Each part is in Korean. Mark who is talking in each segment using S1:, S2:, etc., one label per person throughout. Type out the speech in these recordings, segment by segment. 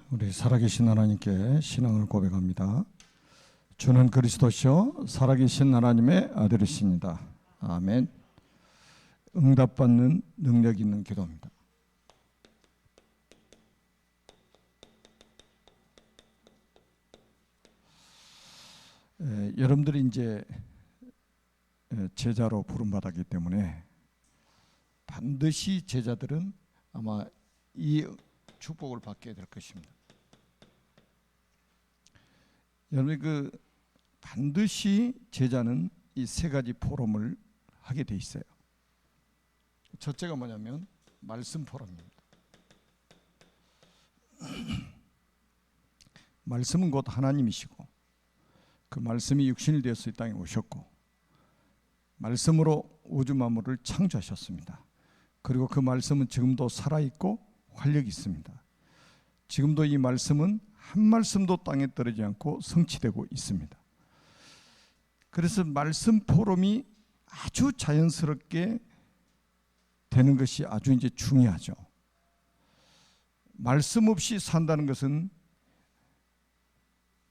S1: 우리 살아계신 하나님께 신앙을 고백합니다. 주는 그리스도시요 살아계신 하나님의 아들이십니다. 아멘. 응답받는 능력 있는 기도입니다. 여러분들이 이제 제자로 부름받았기 때문에 반드시 제자들은 아마 이 축복을 받게 될 것입니다. 여러분 반드시 제자는 이 세 가지 포럼을 하게 돼 있어요. 첫째가 뭐냐면 말씀 포럼입니다. 말씀은 곧 하나님이시고 그 말씀이 육신이 되어서 이 땅에 오셨고 말씀으로 우주 만물을 창조하셨습니다. 그리고 그 말씀은 지금도 살아있고 활력이 있습니다. 지금도 이 말씀은 한 말씀도 땅에 떨어지지 않고 성취되고 있습니다. 그래서 말씀 포럼이 아주 자연스럽게 되는 것이 아주 이제 중요하죠. 말씀 없이 산다는 것은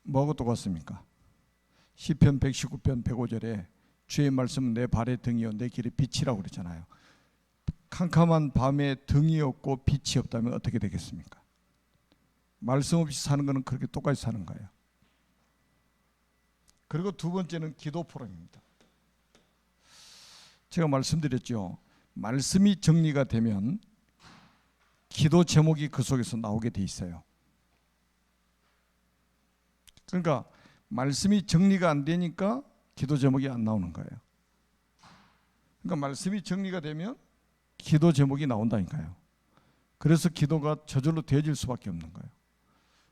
S1: 뭐하고 똑같습니까? 시편 119편 105절에 주의 말씀은 내 발의 등이요 내 길의 빛이라고 그러잖아요. 캄캄한 밤에 등이 없고 빛이 없다면 어떻게 되겠습니까? 말씀 없이 사는 것은 그렇게 똑같이 사는 거예요. 그리고 두 번째는 기도 포럼입니다. 제가 말씀드렸죠. 말씀이 정리가 되면 기도 제목이 그 속에서 나오게 돼 있어요. 그러니까 말씀이 정리가 안 되니까 기도 제목이 안 나오는 거예요. 그러니까 말씀이 정리가 되면 기도 제목이 나온다니까요. 그래서 기도가 저절로 되어질 수밖에 없는 거예요.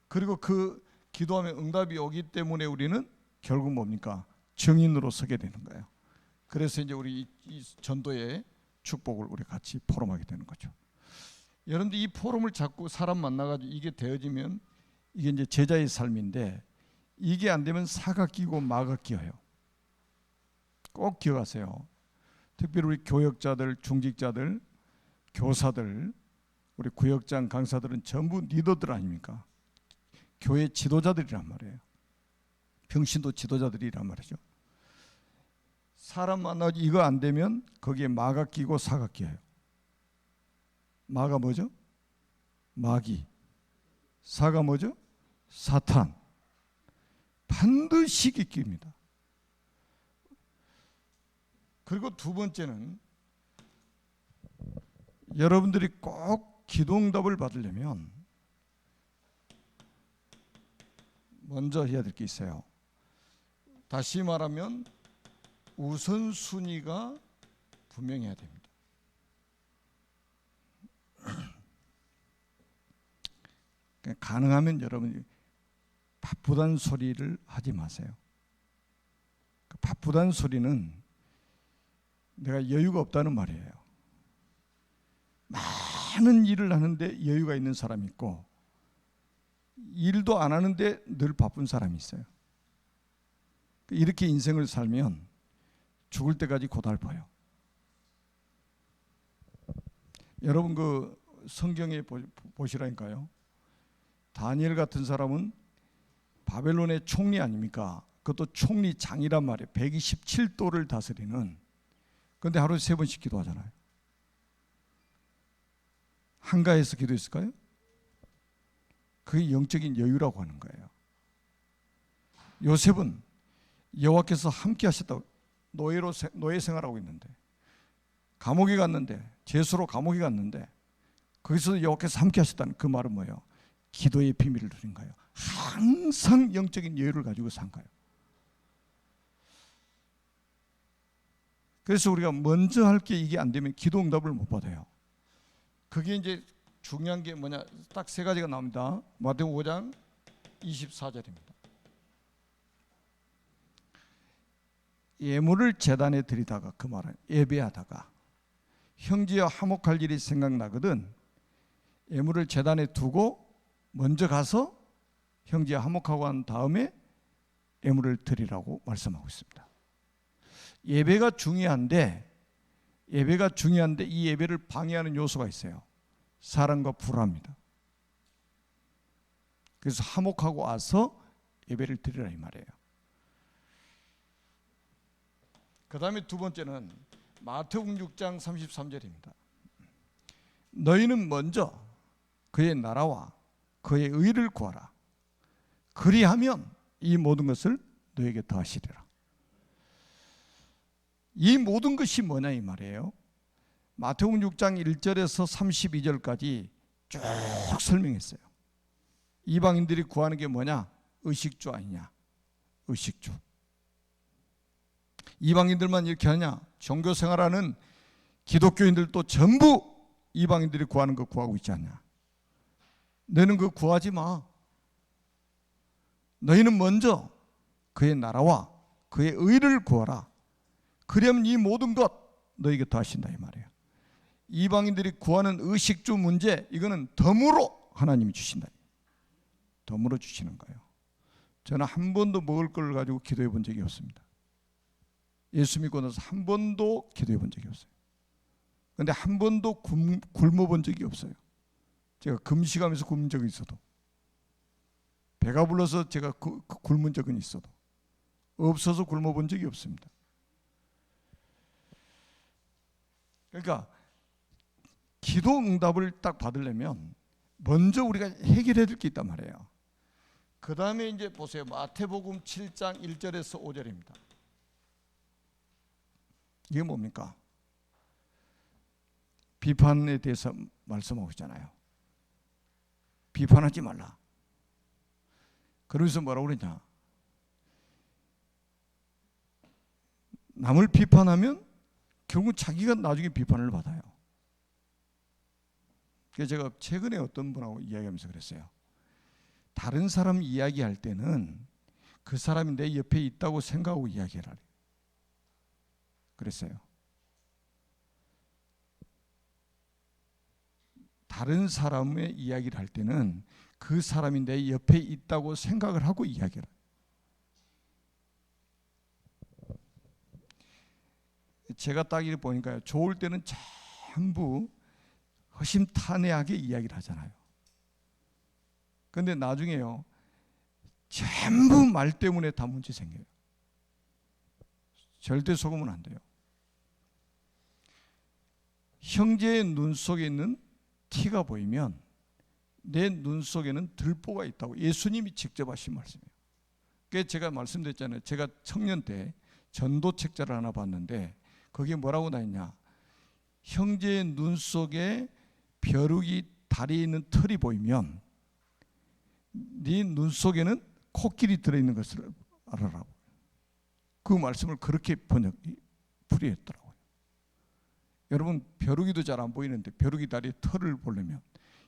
S1: 그리고 그 기도하면 응답이 오기 때문에 우리는 결국 뭡니까? 증인으로 서게 되는 거예요. 그래서 이제 우리 이 전도의 축복을 우리 같이 포럼하게 되는 거죠. 여러분들 이 포럼을 자꾸 사람 만나가지고 이게 되어지면 이게 이제 제자의 삶인데 이게 안 되면 사가 끼고 마가 끼어요. 꼭 기억하세요. 특별히 우리 교역자들, 중직자들, 교사들, 우리 구역장 강사들은 전부 리더들 아닙니까? 교회 지도자들이란 말이에요. 평신도 지도자들이란 말이죠. 사람 만나서 이거 안 되면 거기에 마가 끼고 사가 끼어요. 마가 뭐죠? 마귀. 사가 뭐죠? 사탄. 반드시 끼입니다. 그리고 두 번째는 여러분들이 꼭 기도응답을 받으려면 먼저 해야 될 게 있어요. 다시 말하면 우선순위가 분명해야 됩니다. 가능하면 여러분이 바쁘다는 소리를 하지 마세요. 그 바쁘다는 소리는 내가 여유가 없다는 말이에요. 많은 일을 하는데 여유가 있는 사람이 있고 일도 안 하는데 늘 바쁜 사람이 있어요. 이렇게 인생을 살면 죽을 때까지 고달퍼요. 여러분 그 성경에 보시라니까요. 다니엘 같은 사람은 바벨론의 총리 아닙니까? 그것도 총리장이란 말이에요. 127도를 다스리는. 그런데 하루에 3번씩 기도하잖아요. 한가해서 기도했을까요? 그게 영적인 여유라고 하는 거예요. 요셉은 여호와께서 함께 하셨다고 노예 생활하고 있는데 감옥에 갔는데 제수로 감옥에 갔는데 거기서 여호와께서 함께 하셨다는 그 말은 뭐예요? 기도의 비밀을 누린 거예요. 항상 영적인 여유를 가지고 산 거예요. 그래서 우리가 먼저 할 게 이게 안 되면 기도 응답을 못 받아요. 그게 이제 중요한 게 뭐냐? 딱 3가지가 나옵니다. 마태복음 5장 24절입니다. 예물을 제단에 드리다가 그 말은 예배하다가 형제와 화목할 일이 생각나거든 예물을 제단에 두고 먼저 가서 형제와 화목하고 한 다음에 예물을 드리라고 말씀하고 있습니다. 예배가 중요한데 이 예배를 방해하는 요소가 있어요. 사랑과 불화입니다. 그래서 화목하고 와서 예배를 드리라 이 말이에요. 그 다음에 두 번째는 마태복음 6장 33절입니다. 너희는 먼저 그의 나라와 그의 의를 구하라. 그리하면 이 모든 것을 너에게 더하시리라. 이 모든 것이 뭐냐 이 말이에요. 마태복음 6장 1절에서 32절까지 쭉 설명했어요. 이방인들이 구하는 게 뭐냐? 의식주 아니냐? 의식주. 이방인들만 이렇게 하냐? 종교 생활하는 기독교인들도 전부 이방인들이 구하는 거 구하고 있지 않냐? 너희는 그거 구하지 마. 너희는 먼저 그의 나라와 그의 의를 구하라. 그러면 이 모든 것 너에게 더하신다 이 말이에요. 이방인들이 구하는 의식주 문제, 이거는 덤으로 하나님이 주신다. 덤으로 주시는 거예요. 저는 한 번도 먹을 걸 가지고 기도해 본 적이 없습니다. 예수 믿고 나서 한 번도 기도해 본 적이 없어요. 그런데 한 번도 굶어 본 적이 없어요. 제가 금식하면서 굶은 적이 있어도, 배가 불러서 제가 굶은 적은 있어도, 없어서 굶어 본 적이 없습니다. 그러니까 기도 응답을 딱 받으려면 먼저 우리가 해결해야 될 게 있단 말이에요. 그 다음에 이제 보세요. 마태복음 7장 1절에서 5절입니다. 이게 뭡니까? 비판에 대해서 말씀하고 있잖아요. 비판하지 말라. 그러면서 뭐라고 그러냐? 남을 비판하면 결국 자기가 나중에 비판을 받아요. 그래서 제가 최근에 어떤 분하고 이야기하면서 그랬어요. 다른 사람 이야기할 때는 그 사람이 내 옆에 있다고 생각하고 이야기해라. 그랬어요. 다른 사람의 이야기를 할 때는 그 사람이 내 옆에 있다고 생각을 하고 이야기해라. 제가 딱 이렇게 보니까요, 좋을 때는 전부 허심탄회하게 이야기를 하잖아요. 그런데 나중에요, 전부 말 때문에 다 문제 생겨요. 절대 속으면 안 돼요. 형제의 눈 속에 있는 티가 보이면 내 눈 속에는 들보가 있다고 예수님이 직접 하신 말씀이에요. 그게 제가 말씀드렸잖아요. 제가 청년 때 전도 책자를 하나 봤는데 거기에 뭐라고 나있냐? 형제의 눈 속에 벼룩이 다리에 있는 털이 보이면 네 눈 속에는 코끼리 들어있는 것을 알아라고. 그 말씀을 그렇게 풀이했더라고요. 여러분, 벼룩이도 잘 안 보이는데 벼룩이 다리에 털을 보려면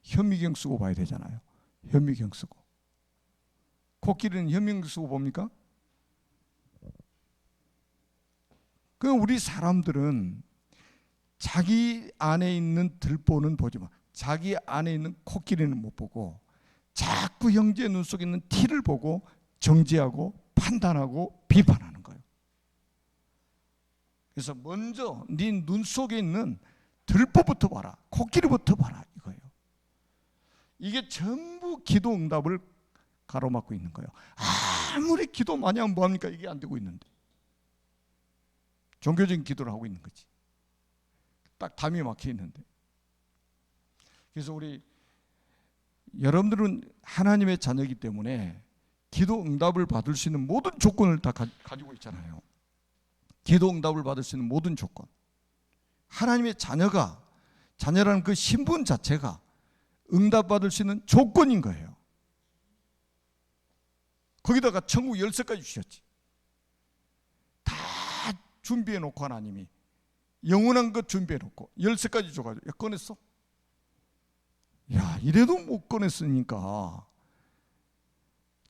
S1: 현미경 쓰고 봐야 되잖아요. 현미경 쓰고. 코끼리는 현미경 쓰고 봅니까? 그럼 우리 사람들은 자기 안에 있는 들보는 보지만 자기 안에 있는 코끼리는 못 보고 자꾸 형제의 눈 속에 있는 티를 보고 정죄하고 판단하고 비판하는 거예요. 그래서 먼저 네 눈 속에 있는 들보부터 봐라, 코끼리부터 봐라 이거예요. 이게 전부 기도 응답을 가로막고 있는 거예요. 아무리 기도 많이 하면 뭐합니까? 이게 안 되고 있는데 종교적인 기도를 하고 있는 거지. 딱 담이 막혀 있는데. 그래서 우리 여러분들은 하나님의 자녀이기 때문에 기도 응답을 받을 수 있는 모든 조건을 다 가지고 있잖아요. 기도 응답을 받을 수 있는 모든 조건. 하나님의 자녀라는 그 신분 자체가 응답받을 수 있는 조건인 거예요. 거기다가 천국 열쇠까지 주셨지. 다 준비해 놓고 하나님이 영원한 것 준비해 놓고 열쇠까지 줘가지고, 야, 꺼냈어? 야, 이래도 못 꺼냈으니까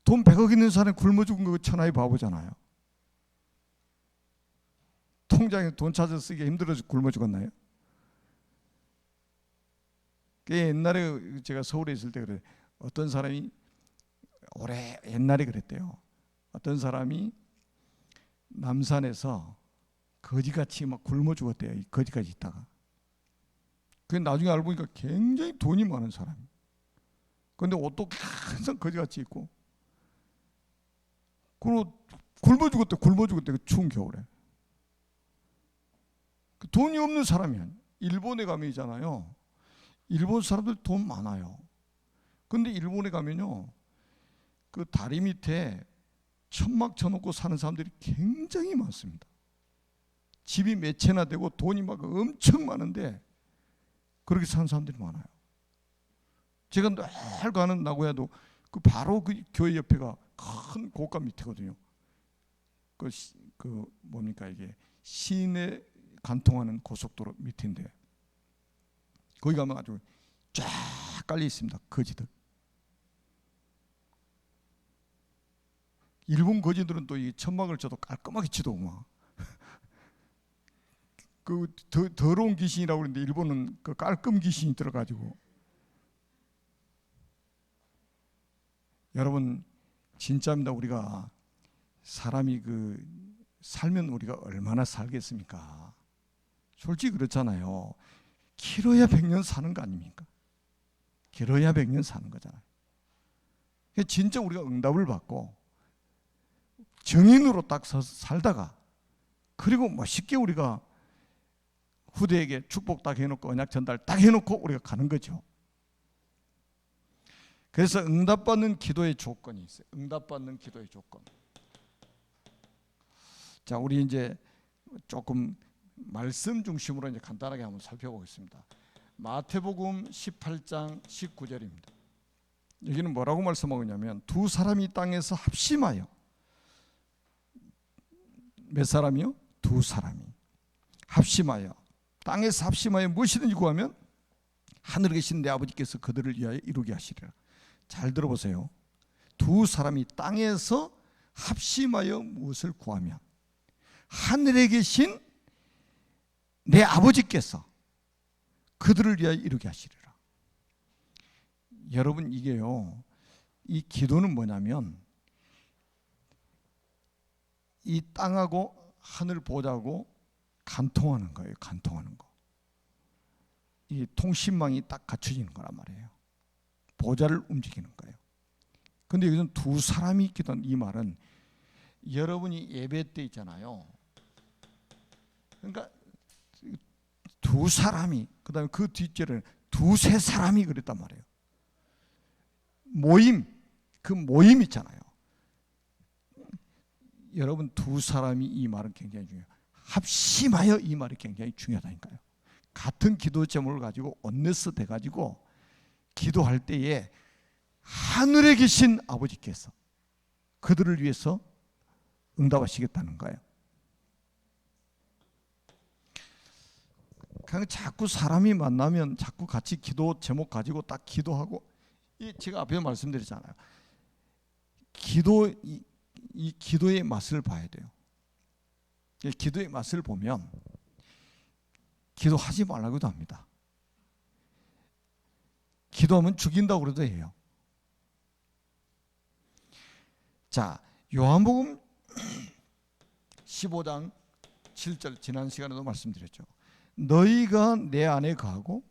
S1: 돈 100억 있는 사람이 굶어 죽은 거 천하의 바보잖아요. 통장에 돈 찾아 쓰기 힘들어서 굶어 죽었나요? 옛날에 제가 서울에 있을 때 그래, 어떤 사람이 옛날에 그랬대요. 어떤 사람이 남산에서 거지같이 막 굶어 죽었대요. 거지까지 있다가. 그 나중에 알고 보니까 굉장히 돈이 많은 사람. 근데 옷도 항상 거지같이 입고, 그리고 굶어 죽었대. 그 추운 겨울에. 돈이 없는 사람이 아니에요. 일본에 가면 있잖아요. 일본 사람들 돈 많아요. 근데 일본에 가면요, 그 다리 밑에 천막 쳐놓고 사는 사람들이 굉장히 많습니다. 집이 몇 채나 되고 돈이 막 엄청 많은데 그렇게 사는 사람들이 많아요. 제가 늘 가는 나고야도 그 바로 그 교회 옆에가 큰 고가 밑이거든요. 그 뭡니까 이게 시내 관통하는 고속도로 밑인데 거기 가면 아주 쫙 깔려 있습니다. 거지들. 일본 거지들은 또 이 천막을 쳐도 깔끔하게 치도 막 그 더러운 귀신이라고 그러는데 일본은 그 깔끔 귀신이 들어가지고. 여러분 진짜입니다. 우리가 사람이 그 살면 우리가 얼마나 살겠습니까? 솔직히 그렇잖아요. 길어야 100년 사는 거 아닙니까? 길어야 100년 사는 거잖아요. 진짜 우리가 응답을 받고 정인으로 딱 살다가 그리고 멋있게 우리가 후대에게 축복 딱 해놓고 언약 전달 딱 해놓고 우리가 가는 거죠. 그래서 응답받는 기도의 조건이 있어요. 응답받는 기도의 조건. 자, 우리 이제 조금 말씀 중심으로 이제 간단하게 한번 살펴보겠습니다. 마태복음 18장 19절입니다. 여기는 뭐라고 말씀하고 있냐면 두 사람이 땅에서 합심하여, 몇 사람이요? 두 사람이 합심하여, 땅에서 합심하여 무엇이든지 구하면 하늘에 계신 내 아버지께서 그들을 위하여 이루게 하시리라. 잘 들어보세요. 두 사람이 땅에서 합심하여 무엇을 구하면 하늘에 계신 내 아버지께서 그들을 위하여 이루게 하시리라. 여러분 이게요, 이 기도는 뭐냐면 이 땅하고 하늘 보좌하고 간통하는 거예요. 간통하는 거. 이 통신망이 딱 갖춰지는 거란 말이에요. 보좌를 움직이는 거예요. 근데 여기서는 두 사람이 있기도 한 이 말은 여러분이 예배 때 있잖아요. 그러니까 두 사람이, 그 다음에 그 뒷절에는 두세 사람이 그랬단 말이에요. 모임, 그 모임 있잖아요. 여러분 두 사람이 이 말은 굉장히 중요해요. 합심하여 이 말이 굉장히 중요하다니까요. 같은 기도 제목을 가지고 온네스 돼가지고 기도할 때에 하늘에 계신 아버지께서 그들을 위해서 응답하시겠다는 거예요. 그냥 자꾸 사람이 만나면 자꾸 같이 기도 제목 가지고 딱 기도하고, 제가 앞에 말씀드렸잖아요. 이 기도의 맛을 봐야 돼요. 기도의 맛을 보면 기도하지 말라고도 합니다. 기도하면 죽인다고 그래도 해요. 자, 요한복음 15장 7절, 지난 시간에도 말씀드렸죠. 너희가 내 안에 거하고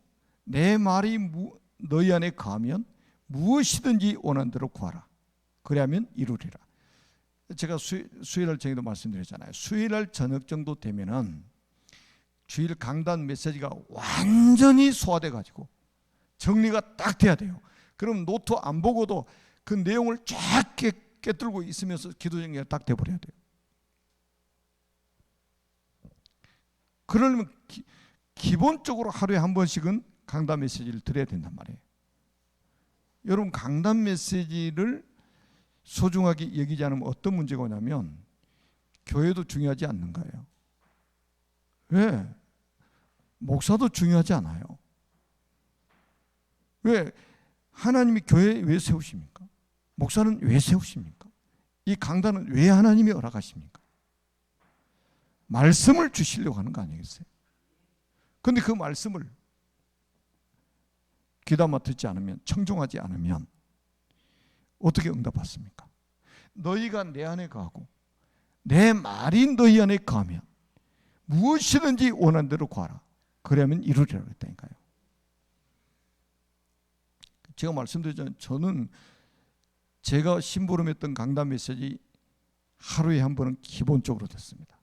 S1: 내 말이 너희 안에 거하면 무엇이든지 원하는 대로 구하라. 그래야면 이루리라. 제가 수요일날 저녁에도 말씀드렸잖아요. 수요일날 저녁 정도 되면은 주일 강단 메시지가 완전히 소화돼 가지고 정리가 딱 돼야 돼요. 그럼 노트 안 보고도 그 내용을 쫙 깨뚫고 있으면서 기도 정리가 딱 돼버려야 돼요. 그러려면 기본적으로 하루에 한 번씩은 강단 메시지를 드려야 된단 말이에요. 여러분 강단 메시지를 소중하게 여기지 않으면 어떤 문제가 오냐면 교회도 중요하지 않는 거예요. 왜? 목사도 중요하지 않아요. 왜? 하나님이 교회 왜 세우십니까? 목사는 왜 세우십니까? 이 강단은 왜 하나님이 허락하십니까? 말씀을 주시려고 하는 거 아니겠어요? 그런데 그 말씀을 귀담아 듣지 않으면, 청종하지 않으면 어떻게 응답받습니까? 너희가 내 안에 거하고 내 말이 너희 안에 거하면 무엇이든지 원하는 대로 구하라. 그러면 이루리라고 했다니까요. 제가 말씀드렸잖아요. 저는 제가 심부름했던 강단 메시지 하루에 한 번은 기본적으로 듣습니다.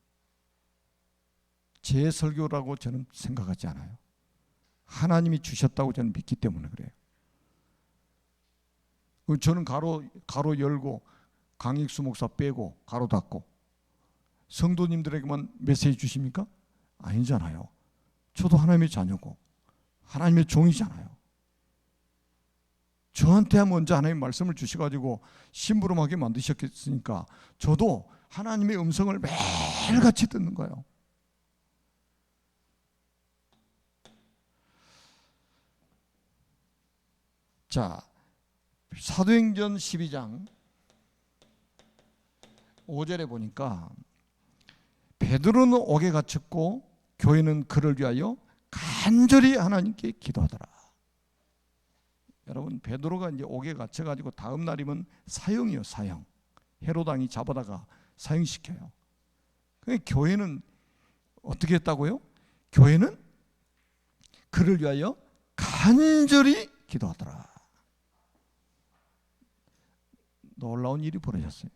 S1: 제 설교라고 저는 생각하지 않아요. 하나님이 주셨다고 저는 믿기 때문에 그래요. 저는 가로 열고 강익수 목사 빼고 가로 닫고 성도님들에게만 메시지 주십니까? 아니잖아요. 저도 하나님의 자녀고 하나님의 종이잖아요. 저한테 먼저 하나님 말씀을 주셔가지고 심부름하게 만드셨으니까 저도 하나님의 음성을 매일같이 듣는 거예요. 자, 사도행전 12장 5절에 보니까 베드로는 옥에 갇혔고 교회는 그를 위하여 간절히 하나님께 기도하더라. 여러분, 베드로가 이제 옥에 갇혀가지고 다음 날이면 사형이요, 사형. 헤롯 왕이 잡아다가 사형시켜요. 그러니까 교회는 어떻게 했다고요? 교회는 그를 위하여 간절히 기도하더라. 놀라운 일이 벌어졌어요.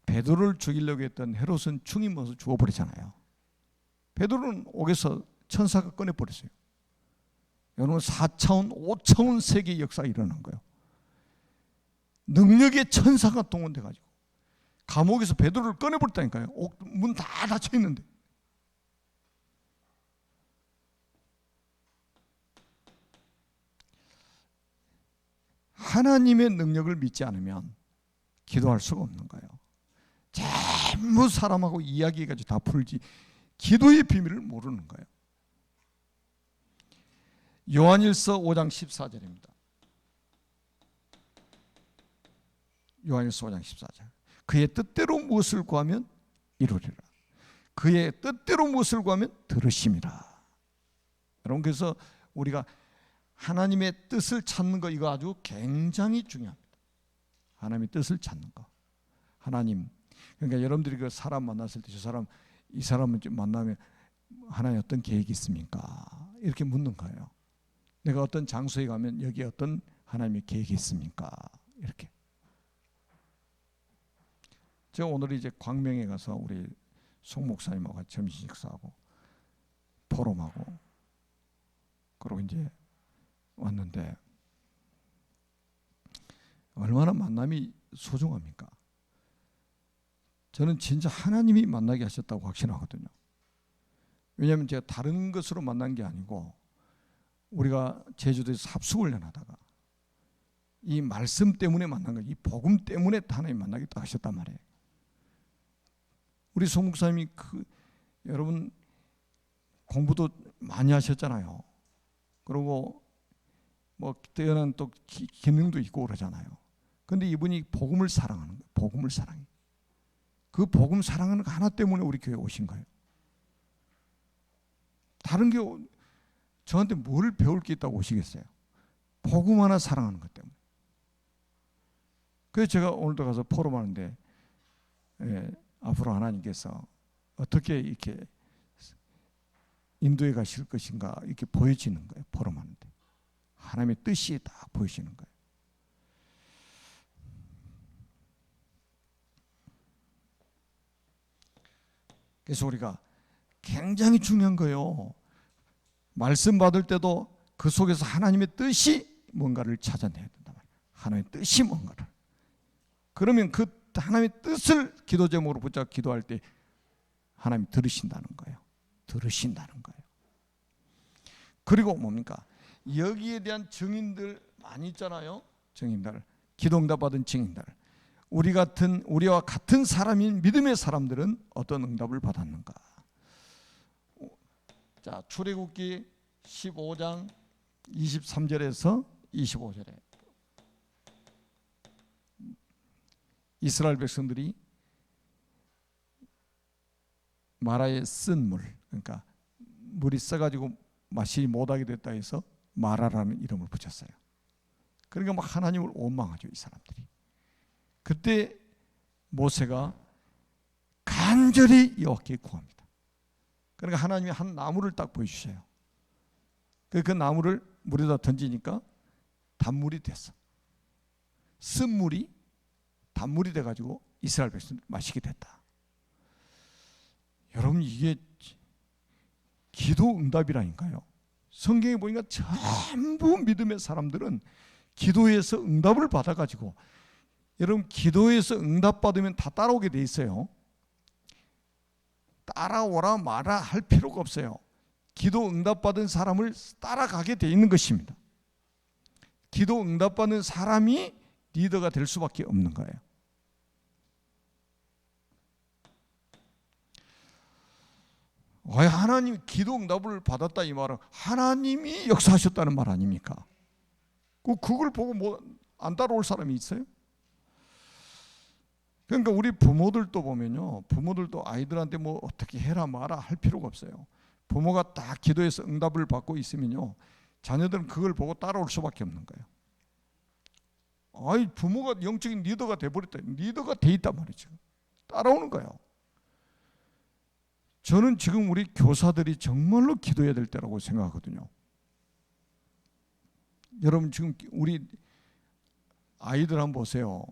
S1: 베드로를 죽이려고 했던 헤롯은 충이 먹어서 죽어버리잖아요. 베드로는 옥에서 천사가 꺼내버렸어요. 여러분, 4차원, 5차원 세계의 역사가 일어난 거예요. 능력의 천사가 동원돼가지고 감옥에서 베드로를 꺼내버렸다니까요. 문 다 닫혀 있는데. 하나님의 능력을 믿지 않으면 기도할 수가 없는 거예요. 전부 사람하고 이야기해가지고 다 풀지 기도의 비밀을 모르는 거예요. 요한일서 5장 14절입니다. 요한일서 5장 14절. 그의 뜻대로 무엇을 구하면 이루리라. 그의 뜻대로 무엇을 구하면 들으심이라. 여러분, 그래서 우리가 하나님의 뜻을 찾는 거, 이거 아주 굉장히 중요합니다. 하나님의 뜻을 찾는 거. 하나님, 그러니까 여러분들이 그 사람 만났을 때 이 사람을 좀 만나면 하나님 어떤 계획이 있습니까? 이렇게 묻는 거예요. 내가 어떤 장소에 가면 여기에 어떤 하나님의 계획이 있습니까? 이렇게. 제가 오늘 이제 광명에 가서 우리 송 목사님하고 같이 점심 식사하고 포럼하고 그러고 이제 왔는데 얼마나 만남이 소중합니까? 저는 진짜 하나님이 만나게 하셨다고 확신하거든요. 왜냐하면 제가 다른 것으로 만난 게 아니고 우리가 제주도에서 합숙을 하다가 이 말씀 때문에 만난 거예요. 이 복음 때문에 하나님 만나겠다 하셨단 말이에요. 우리 송 목사님이 여러분 공부도 많이 하셨잖아요. 그리고 뭐 뛰어난 또 기능도 있고 그러잖아요. 그런데 이분이 복음을 사랑하는 거예요. 복음을 사랑해. 그 복음 사랑하는 거 하나 때문에 우리 교회에 오신 거예요. 다른 게 저한테 뭘 배울 게 있다고 오시겠어요? 복음 하나 사랑하는 것 때문에. 그래서 제가 오늘도 가서 포럼하는데 앞으로 하나님께서 어떻게 이렇게 인도에 가실 것인가 이렇게 보여지는 거예요. 포럼하는데 하나님의 뜻이 딱 보이시는 거예요. 그래서 우리가 굉장히 중요한 거예요. 말씀 받을 때도 그 속에서 하나님의 뜻이 뭔가를 찾아내야 된다. 하나님의 뜻이 뭔가를. 그러면 그 하나님의 뜻을 기도 제목으로 붙잡고 기도할 때 하나님이 들으신다는 거예요. 들으신다는 거예요. 그리고 뭡니까? 여기에 대한 증인들 많이 있잖아요. 증인들, 기도 응답 받은 증인들. 우리와 같은 사람인 믿음의 사람들은 어떤 응답을 받았는가? 자, 출애굽기 15장 23절에서 25절에 이스라엘 백성들이 마라에 쓴 물, 그러니까 물이 써가지고 마시지 못하게 됐다 해서 마라라는 이름을 붙였어요. 그러니까 막 하나님을 원망하죠, 이 사람들이. 그때 모세가 간절히 여호와께 구합니다. 그러니까 하나님이 한 나무를 딱 보여주셔요. 그 나무를 물에다 던지니까 단물이 됐어. 쓴물이 단물이 돼가지고 이스라엘 백성들이 마시게 됐다. 여러분, 이게 기도 응답이라니까요. 성경에 보니까 전부 믿음의 사람들은 기도에서 응답을 받아가지고, 여러분 기도에서 응답받으면 다 따라오게 돼 있어요. 따라오라 마라 할 필요가 없어요. 기도 응답받은 사람을 따라가게 돼 있는 것입니다. 기도 응답받는 사람이 리더가 될 수밖에 없는 거예요. 왜 하나님 기도 응답을 받았다 이 말은 하나님이 역사하셨다는 말 아닙니까? 그걸 보고 뭐 안 따라올 사람이 있어요? 그러니까 우리 부모들도 보면요, 부모들도 아이들한테 뭐 어떻게 해라 마라 할 필요가 없어요. 부모가 딱 기도해서 응답을 받고 있으면요, 자녀들은 그걸 보고 따라올 수밖에 없는 거예요. 아이, 부모가 영적인 리더가 돼버렸다. 리더가 돼 있단 말이죠. 따라오는 거예요. 저는 지금 우리 교사들이 정말로 기도해야 될 때라고 생각하거든요. 여러분 지금 우리 아이들 한번 보세요.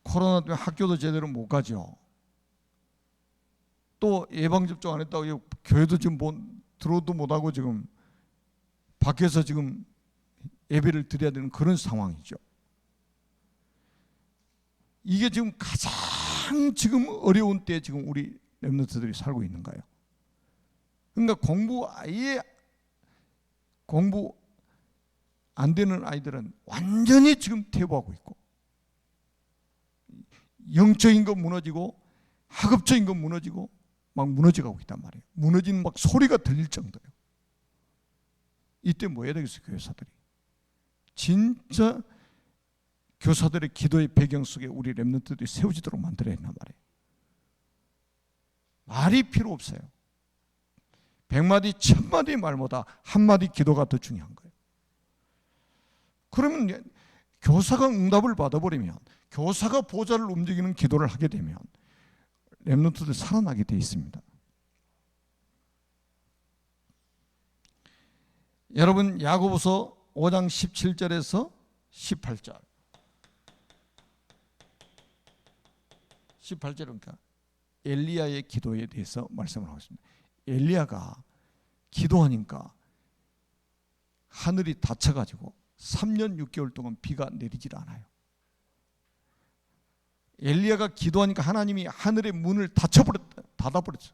S1: 코로나 때문에 학교도 제대로 못 가죠. 또 예방접종 안 했다고 교회도 지금 들어도 못하고 지금 밖에서 지금 예배를 드려야 되는 그런 상황이죠. 이게 지금 가장 지금 어려운 때 지금 우리 렘넌트들이 살고 있는 거예요. 그러니까 공부 안 되는 아이들은 완전히 지금 퇴보하고 있고, 영적인 거 무너지고 학업적인 거 무너지고 막 무너져가고 있단 말이에요. 무너지는 막 소리가 들릴 정도예요. 이때 뭐 해야 되겠어요? 교사들이 진짜 교사들의 기도의 배경 속에 우리 렘넌트들이 세워지도록 만들어야 된단 말이에요. 말이 필요 없어요. 100마디 1000마디 말보다 한마디 기도가 더 중요한 거예요. 그러면 교사가 응답을 받아버리면, 교사가 보좌를 움직이는 기도를 하게 되면 렘넌트들 살아나게 돼 있습니다. 여러분 야고보서 5장 17절에서 18절 18절은 엘리야의 기도에 대해서 말씀을 하고 있습니다. 엘리야가 기도하니까 하늘이 닫혀가지고 3년 6개월 동안 비가 내리질 않아요. 엘리야가 기도하니까 하나님이 하늘의 문을 닫아버렸어요.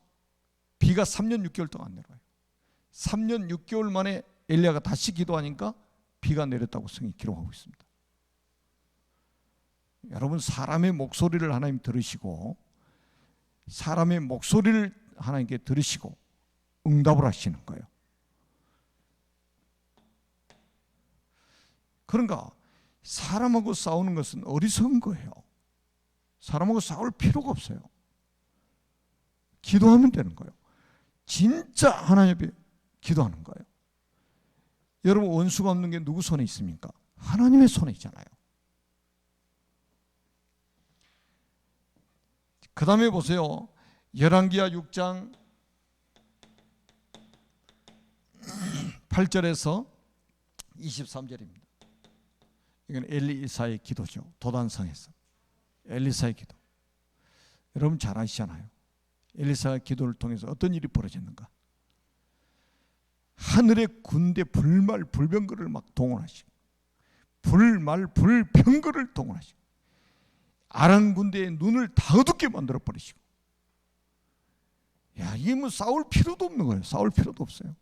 S1: 비가 3년 6개월 동안 안 내려와요. 3년 6개월 만에 엘리야가 다시 기도하니까 비가 내렸다고 성경이 기록하고 있습니다. 여러분, 사람의 목소리를 하나님 들으시고, 사람의 목소리를 하나님께 들으시고 응답을 하시는 거예요. 그러니까 사람하고 싸우는 것은 어리석은 거예요. 사람하고 싸울 필요가 없어요. 기도하면 되는 거예요. 진짜 하나님 앞에 기도하는 거예요. 여러분, 원수가 없는 게 누구 손에 있습니까? 하나님의 손에 있잖아요. 그 다음에 보세요. 열왕기하 6장 8절에서 23절입니다. 이건 엘리사의 기도죠. 도단성에서 엘리사의 기도. 여러분 잘 아시잖아요. 엘리사의 기도를 통해서 어떤 일이 벌어졌는가? 하늘의 군대 불말 불병거를 막 동원하시고, 불말 불병거를 동원하시고, 아람 군대의 눈을 다 어둡게 만들어 버리시고. 야, 이게 뭐 싸울 필요도 없는 거예요. 싸울 필요도 없어요.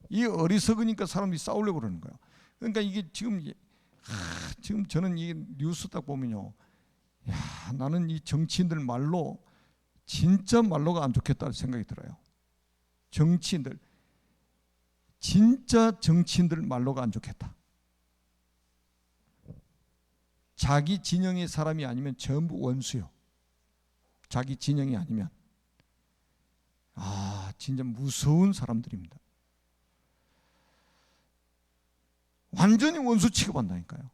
S1: 이 어리석으니까 사람들이 싸우려고 그러는 거예요. 그러니까 이게 지금 저는 이 뉴스 딱 보면요, 야, 나는 이 정치인들 말로 진짜 말로가 안 좋겠다는 생각이 들어요. 정치인들, 진짜 정치인들 말로가 안 좋겠다. 자기 진영의 사람이 아니면 전부 원수요. 자기 진영이 아니면 진짜 무서운 사람들입니다. 완전히 원수 취급한다니까요.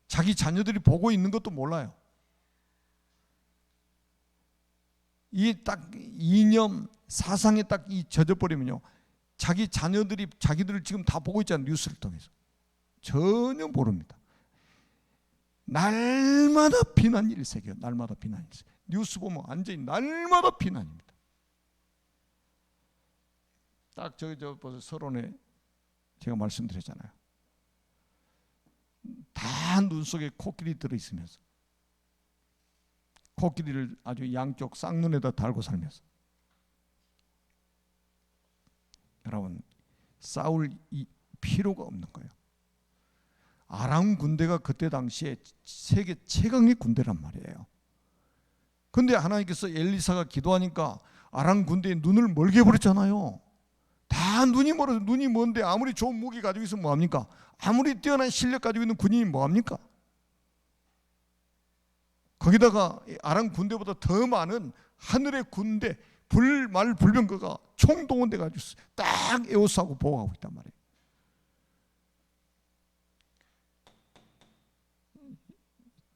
S1: 자기 자녀들이 보고 있는 것도 몰라요. 이 딱 이념, 사상에 딱 이 젖어버리면요, 자기 자녀들이 자기들을 지금 다 보고 있잖아요. 뉴스를 통해서. 전혀 모릅니다. 날마다 비난 일색이에요. 날마다 비난 일색. 뉴스 보면 완전히 날마다 비난입니다. 딱 저 벌써 서론에 제가 말씀드렸잖아요. 다 눈 속에 코끼리 들어있으면서, 코끼리를 아주 양쪽 쌍눈에다 달고 살면서, 여러분 싸울 필요가 없는 거예요. 아람 군대가 그때 당시에 세계 최강의 군대란 말이에요. 근데 하나님께서 엘리사가 기도하니까 아람 군대의 눈을 멀게 해버렸잖아요. 다 눈이 멀어서, 눈이 먼데 아무리 좋은 무기 가지고 있으면 뭐합니까? 아무리 뛰어난 실력 가지고 있는 군인이 뭐합니까? 거기다가 아람 군대보다 더 많은 하늘의 군대, 불말불병거가 총동원돼 가지고 딱 에워싸고 보호하고 있단 말이에요.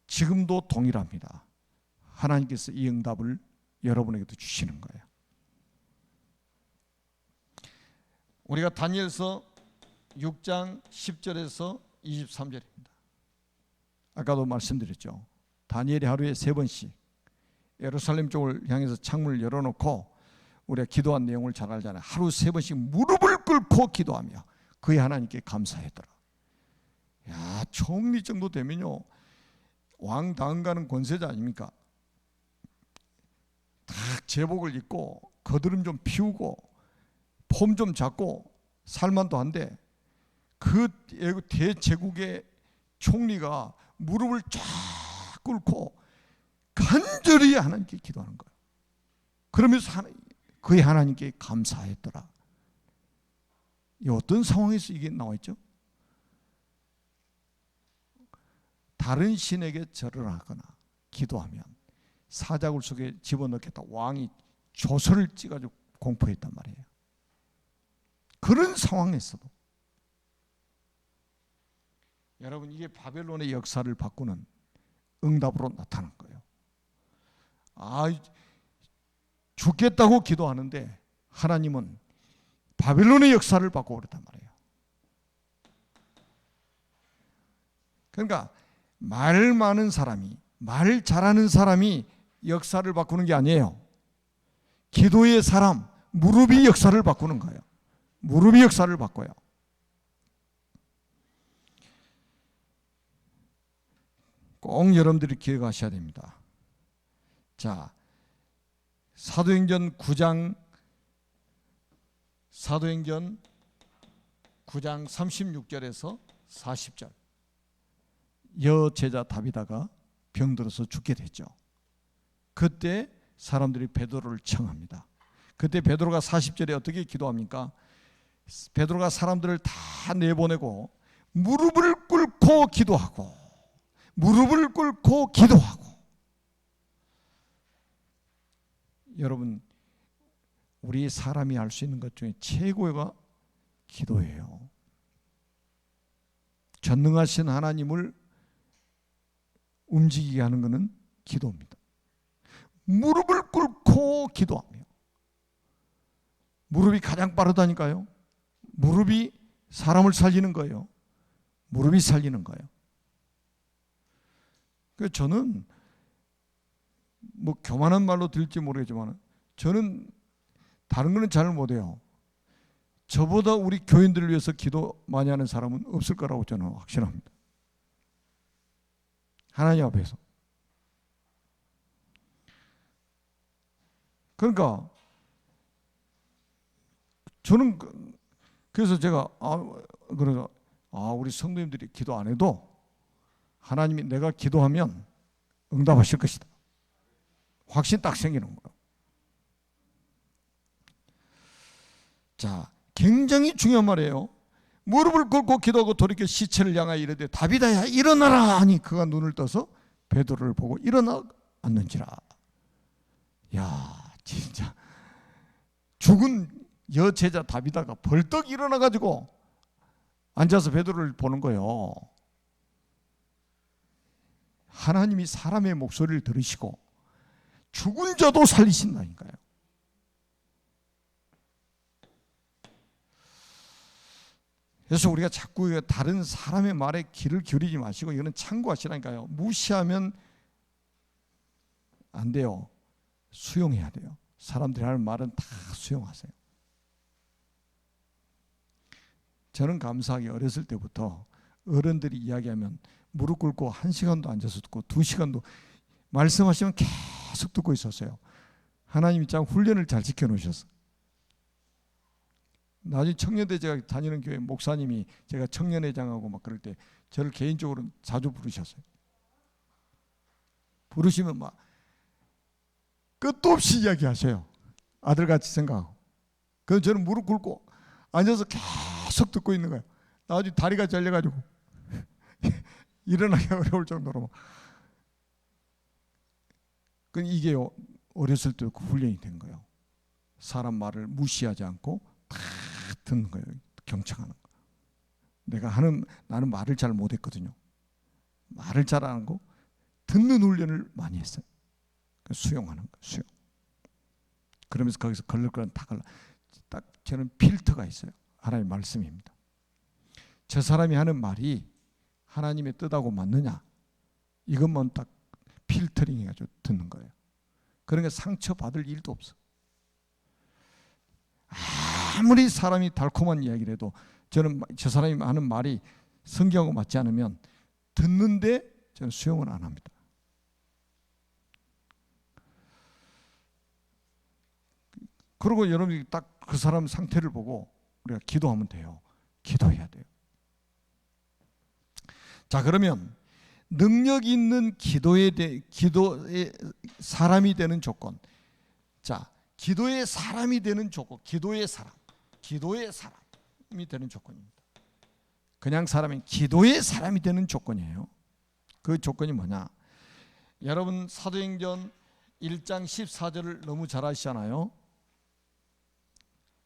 S1: 지금도 동일합니다. 하나님께서 이 응답을 여러분에게도 주시는 거예요. 우리가 다니엘서 6장 10절에서 23절입니다. 아까도 말씀드렸죠. 다니엘이 하루에 3번씩 예루살렘 쪽을 향해서 창문을 열어놓고 우리가 기도한 내용을 잘 알잖아요. 하루 3번씩 무릎을 꿇고 기도하며 그의 하나님께 감사했더라. 야, 총리 정도 되면요, 왕 다음 가는 권세자 아닙니까? 딱 제복을 입고 거드름 좀 피우고 폼 좀 잡고 살만도 한데, 그 대제국의 총리가 무릎을 쫙 꿇고 간절히 하나님께 기도하는 거예요. 그러면서 그의 하나님께 감사했더라. 이 어떤 상황에서 이게 나와 있죠? 다른 신에게 절을 하거나 기도하면 사자굴 속에 집어넣겠다, 왕이 조서를 찌가지고 공포했단 말이에요. 그런 상황에서도 여러분, 이게 바벨론의 역사를 바꾸는 응답으로 나타난 거예요. 죽겠다고 기도하는데 하나님은 바벨론의 역사를 바꿔버렸단 말이에요. 그러니까 말 많은 사람이, 말 잘하는 사람이 역사를 바꾸는 게 아니에요. 기도의 사람, 무릎이 역사를 바꾸는 거예요. 무릎이 역사를 바꿔요. 꼭 여러분들이 기억하셔야 됩니다. 자, 사도행전 9장 36절에서 40절, 여제자 다비다가 병들어서 죽게 됐죠. 그때 사람들이 베드로를 청합니다. 그때 베드로가 40절에 어떻게 기도합니까? 베드로가 사람들을 다 내보내고 무릎을 꿇고 기도하고, 무릎을 꿇고 기도하고. 여러분, 우리 사람이 할 수 있는 것 중에 최고가 기도예요. 전능하신 하나님을 움직이게 하는 것은 기도입니다. 무릎을 꿇고 기도하며. 무릎이 가장 빠르다니까요. 무릎이 사람을 살리는 거예요. 무릎이 살리는 거예요. 그래서 저는 뭐 교만한 말로 들을지 모르겠지만 저는 다른 거는 잘 못해요. 저보다 우리 교인들을 위해서 기도 많이 하는 사람은 없을 거라고 저는 확신합니다. 하나님 앞에서. 그러니까 저는 그래서 제가 그래서 우리 성도님들이 기도 안 해도 하나님이 내가 기도하면 응답하실 것이다. 확신 딱 생기는 거예요. 자, 굉장히 중요한 말이에요. 무릎을 꿇고 기도하고 돌이켜 시체를 향하여 이르되 다비다야 일어나라 하니 그가 눈을 떠서 베드로를 보고 일어나 앉는지라. 야, 진짜 죽은 여제자 다비다가 벌떡 일어나 가지고 앉아서 베드로를 보는 거예요. 하나님이 사람의 목소리를 들으시고 죽은 자도 살리신다니까요. 그래서 우리가 자꾸 다른 사람의 말에 귀를 기울이지 마시고 이거는 참고하시라니까요. 무시하면 안 돼요. 수용해야 돼요. 사람들이 하는 말은 다 수용하세요. 저는 감사하게 어렸을 때부터 어른들이 이야기하면 무릎 꿇고 1시간도 앉아서 듣고 2시간도 말씀하시면 계속 듣고 있었어요. 하나님이 참 훈련을 잘 시켜놓으셨어요. 나중에 청년대 제가 다니는 교회 목사님이 제가 청년회장하고 막 그럴 때 저를 개인적으로 자주 부르셨어요. 부르시면 막 끝도 없이 이야기하셔요. 아들같이 생각하고. 그래서 저는 무릎 꿇고 앉아서 계속 듣고 있는 거예요. 나중에 다리가 잘려가지고 일어나기가 어려울 정도로. 이게요, 어렸을 때 그 훈련이 된 거예요. 사람 말을 무시하지 않고 다 듣는 거예요. 경청하는 거. 나는 말을 잘 못했거든요. 말을 잘 안 하고 듣는 훈련을 많이 했어요. 수용하는 거, 수용. 그러면서 거기서 걸릴 거는 다 걸러. 딱 저는 필터가 있어요. 하나님의 말씀입니다. 저 사람이 하는 말이 하나님의 뜻하고 맞느냐? 이것만 딱 필터링 해가지고 듣는 거예요. 그러니까 상처받을 일도 없어. 아무리 사람이 달콤한 이야기를 해도 저는 저 사람이 하는 말이 성경하고 맞지 않으면 듣는데 저는 수용을 안 합니다. 그리고 여러분이 딱 그 사람 상태를 보고 우리가 기도하면 돼요. 기도해야 돼요. 자, 그러면 능력 있는 기도의 사람이 되는 조건. 자, 기도의 사람이 되는 조건. 기도의 사람이 되는 조건입니다. 그냥 사람이 기도의 사람이 되는 조건이에요. 그 조건이 뭐냐? 여러분 사도행전 1장 14절을 너무 잘 아시잖아요.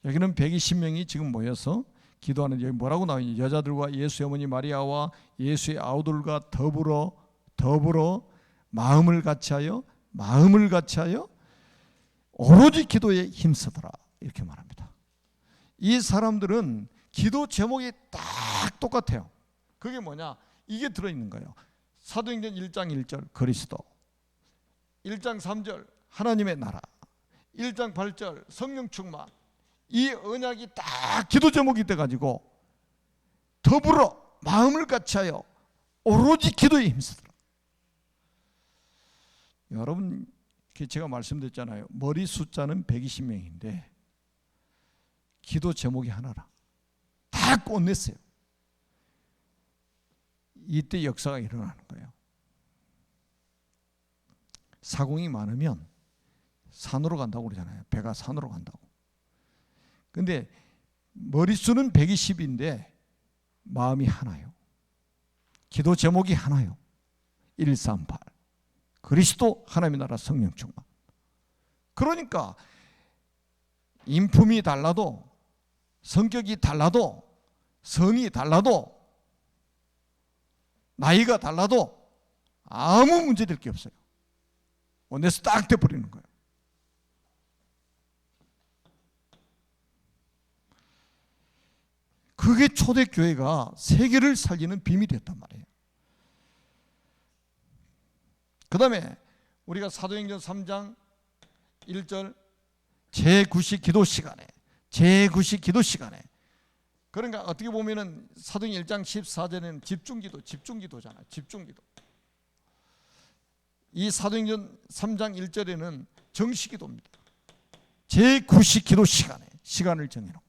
S1: 여기는 120명이 지금 모여서 기도하는, 여기 뭐라고 나오냐? 여자들과 예수의 어머니 마리아와 예수의 아우들과 더불어 마음을 같이하여 오로지 기도에 힘쓰더라, 이렇게 말합니다. 이 사람들은 기도 제목이 딱 똑같아요. 그게 뭐냐? 이게 들어있는 거예요. 사도행전 1장 1절 그리스도, 1장 3절 하나님의 나라, 1장 8절 성령 충만. 이 언약이 딱 기도 제목이 돼가지고 더불어 마음을 같이하여 오로지 기도에 힘쓰더라. 여러분, 제가 말씀드렸잖아요. 머리 숫자는 120명인데 기도 제목이 하나라. 다 꼰냈어요. 이때 역사가 일어나는 거예요. 사공이 많으면 산으로 간다고 그러잖아요. 배가 산으로 간다고. 근데 머릿수는 120인데 마음이 하나요. 기도 제목이 하나요. 138 그리스도 하나님의 나라 성령 충만. 그러니까 인품이 달라도, 성격이 달라도, 성이 달라도, 나이가 달라도 아무 문제될 게 없어요. 원에서 딱 돼버리는 거예요. 그게 초대교회가 세계를 살리는 비밀이었단 말이에요. 그 다음에 우리가 사도행전 3장 1절 제9시 기도 시간에 그러니까 어떻게 보면은 사도행전 1장 14절에는 집중기도잖아요. 집중기도. 이 사도행전 3장 1절에는 정시기도입니다. 제9시 기도 시간을 정해놓고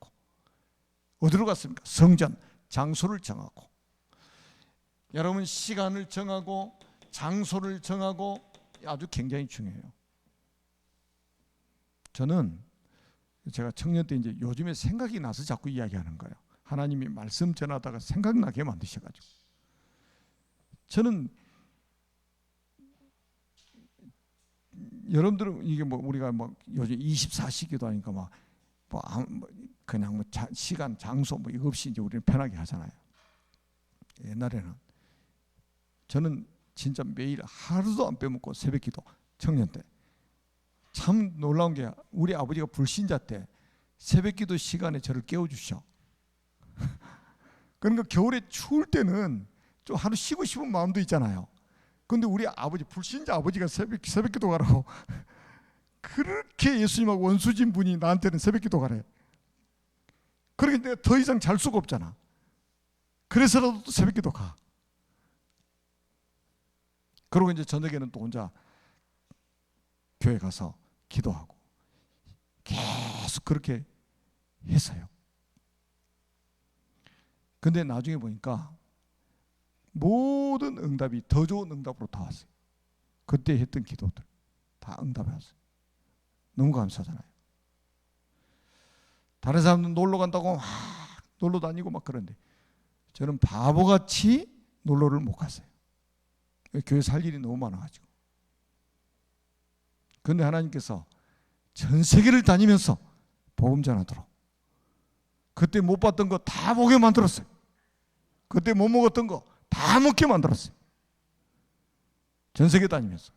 S1: 어디로 갔습니까? 성전, 장소를 정하고. 여러분, 시간을 정하고 장소를 정하고 아주 굉장히 중요해요. 저는 제가 청년 때 이제 요즘에 생각이 나서 자꾸 이야기하는 거예요. 하나님이 말씀 전하다가 생각나게 만드셔가지고. 저는 여러분들은 이게 뭐 우리가 뭐 요즘 24시 기도하니까 그냥 시간, 장소 이거 없이 이제 우리는 편하게 하잖아요. 옛날에는 저는 진짜 매일 하루도 안 빼먹고 새벽기도 청년 때 참 놀라운 게 우리 아버지가 불신자 때 새벽기도 시간에 저를 깨워주셔. 그러니까 겨울에 추울 때는 좀 하루 쉬고 싶은 마음도 있잖아요. 근데 우리 아버지, 불신자 아버지가 새벽 기도 가라고 그렇게 예수님하고 원수진 분이 나한테는 새벽 기도 가래. 그러니까 내가 더 이상 잘 수가 없잖아. 그래서라도 또 새벽 기도 가. 그리고 이제 저녁에는 또 혼자 교회 가서 기도하고 계속 그렇게 했어요. 근데 나중에 보니까 모든 응답이 더 좋은 응답으로 다 왔어요. 그때 했던 기도들 다 응답이 왔어요. 너무 감사하잖아요. 다른 사람들은 놀러 간다고 막 놀러 다니고 막 그런데 저는 바보같이 놀러를 못 갔어요. 교회 살 일이 너무 많아가지고. 그런데 하나님께서 전 세계를 다니면서 복음 전하도록 그때 못 봤던 거 다 보게 만들었어요. 그때 못 먹었던 거 다 먹게 만들었어요. 전 세계 다니면서.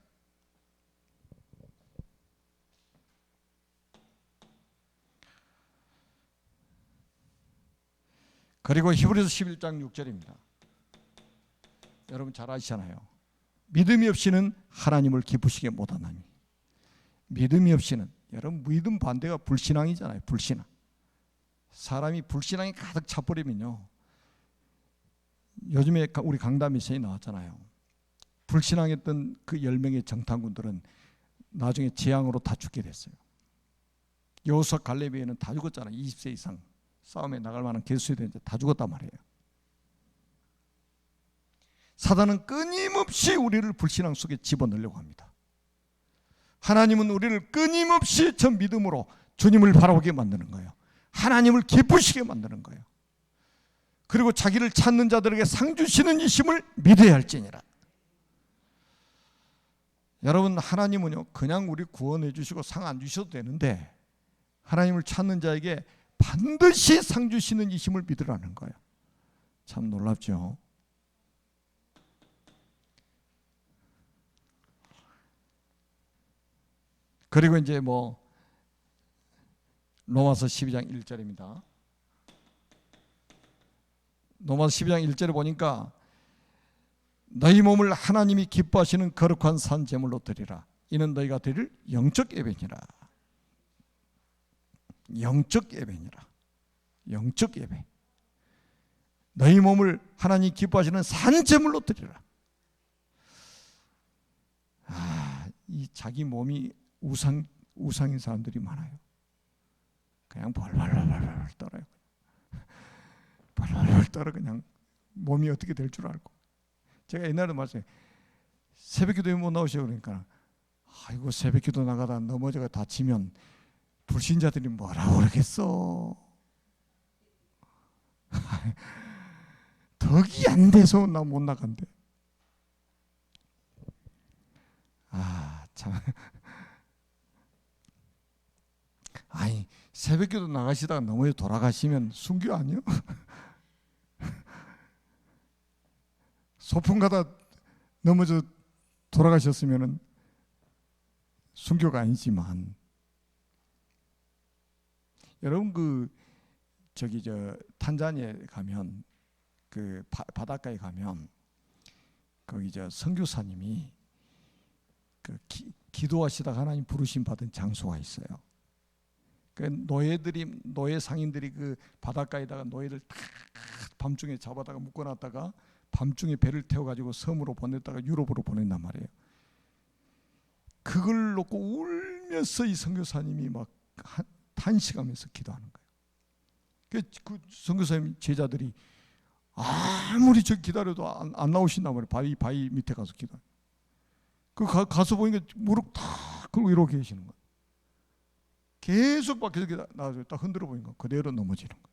S1: 그리고 히브리서 11장 6절입니다. 여러분 잘 아시잖아요. 믿음이 없이는 하나님을 기쁘시게 못하나니. 믿음이 없이는, 여러분 믿음 반대가 불신앙이잖아요. 불신앙. 사람이 불신앙이 가득 차버리면요, 요즘에 우리 강단 메시지 나왔잖아요. 불신앙했던 그 10명의 정탐꾼들은 나중에 재앙으로 다 죽게 됐어요. 여호수아 갈렙에는 다 죽었잖아요. 20세 이상 싸움에 나갈 만한 개수에 되는데 다 죽었단 말이에요. 사단은 끊임없이 우리를 불신앙 속에 집어넣으려고 합니다. 하나님은 우리를 끊임없이 전 믿음으로 주님을 바라보게 만드는 거예요. 하나님을 기쁘시게 만드는 거예요. 그리고 자기를 찾는 자들에게 상 주시는 이심을 믿어야 할지니라. 여러분, 하나님은요 그냥 우리 구원해 주시고 상 안 주셔도 되는데 하나님을 찾는 자에게 반드시 상 주시는 이심을 믿으라는 거예요. 참 놀랍죠. 그리고 이제 로마서 12장 1절입니다. 로마서 12장 1절에 보니까 너희 몸을 하나님이 기뻐하시는 거룩한 산 제물로 드리라. 이는 너희가 드릴 영적 예배니라. 영적 예배니라. 영적 예배. 너희 몸을 하나님 기뻐하시는 산 제물로 드리라. 이 자기 몸이 우상인 사람들이 많아요. 그냥 벌벌벌벌 떨어요. 벌벌벌 떨어 그냥 몸이 어떻게 될 줄 알고. 제가 옛날에 말했어요. 새벽기도에 못 나오시고 그러니까 아이고 새벽기도 나가다 넘어져가 다치면 불신자들이 뭐라고 그러겠어. 덕이 안 돼서 나 못 나간대. 참. 아니 새벽기도 나가시다가 넘어져 돌아가시면 순교 아니요? 소풍 가다 넘어져 돌아가셨으면은 순교가 아니지만, 여러분 탄자니아에 가면 그 바닷가에 가면 거기 선교사님이 그 기도하시다가 하나님 부르심 받은 장소가 있어요. 그 노예 상인들이 그 바닷가에다가 노예들 다 밤중에 잡아다가 묶어놨다가 밤중에 배를 태워가지고 섬으로 보냈다가 유럽으로 보낸단 말이에요. 그걸 놓고 울면서 이 선교사님이 막 탄식하면서 기도하는 거예요. 그 선교사님 제자들이 아무리 저 기다려도 안 나오신단 말이에요. 바위 밑에 가서 기도해요. 가서 보니까 무릎 탁 꿇고 이러고 계시는 거예요. 계속 밖에서 나와서 딱 흔들어 보니까 그대로 넘어지는 거예요.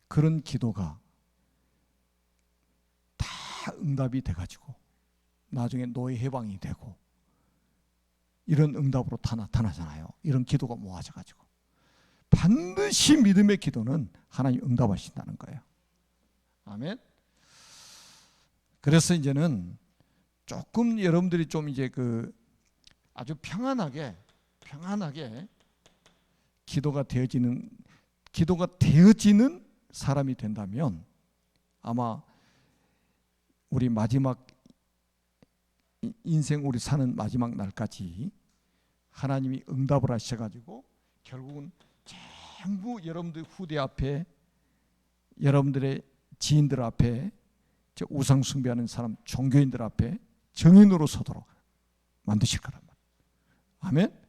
S1: 그런 기도가 다 응답이 돼가지고 나중에 노예 해방이 되고 이런 응답으로 다 나타나잖아요. 이런 기도가 모아져가지고 반드시 믿음의 기도는 하나님 응답하신다는 거예요. 아멘. 그래서 이제는 조금 여러분들이 좀 이제 아주 평안하게 기도가 되어지는 기도가 되어지는 사람이 된다면 아마 우리 마지막 인생, 우리 사는 마지막 날까지 하나님이 응답을 하셔가지고 결국은 전부 여러분들 후대 앞에, 여러분들의 지인들 앞에, 우상 숭배하는 사람, 종교인들 앞에 정인으로 서도록 만드실 거란 말이에요. 아멘.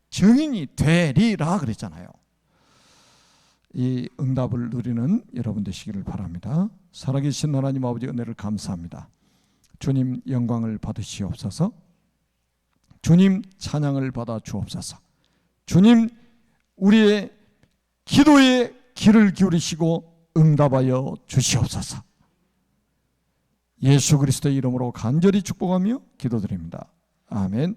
S1: 정인이 되리라 그랬잖아요. 이 응답을 누리는 여러분 되시기를 바랍니다. 살아계신 하나님 아버지, 은혜를 감사합니다. 주님 영광을 받으시옵소서. 주님 찬양을 받아 주옵소서. 주님 우리의 기도에 귀를 기울이시고 응답하여 주시옵소서. 예수 그리스도의 이름으로 간절히 축복하며 기도드립니다. 아멘.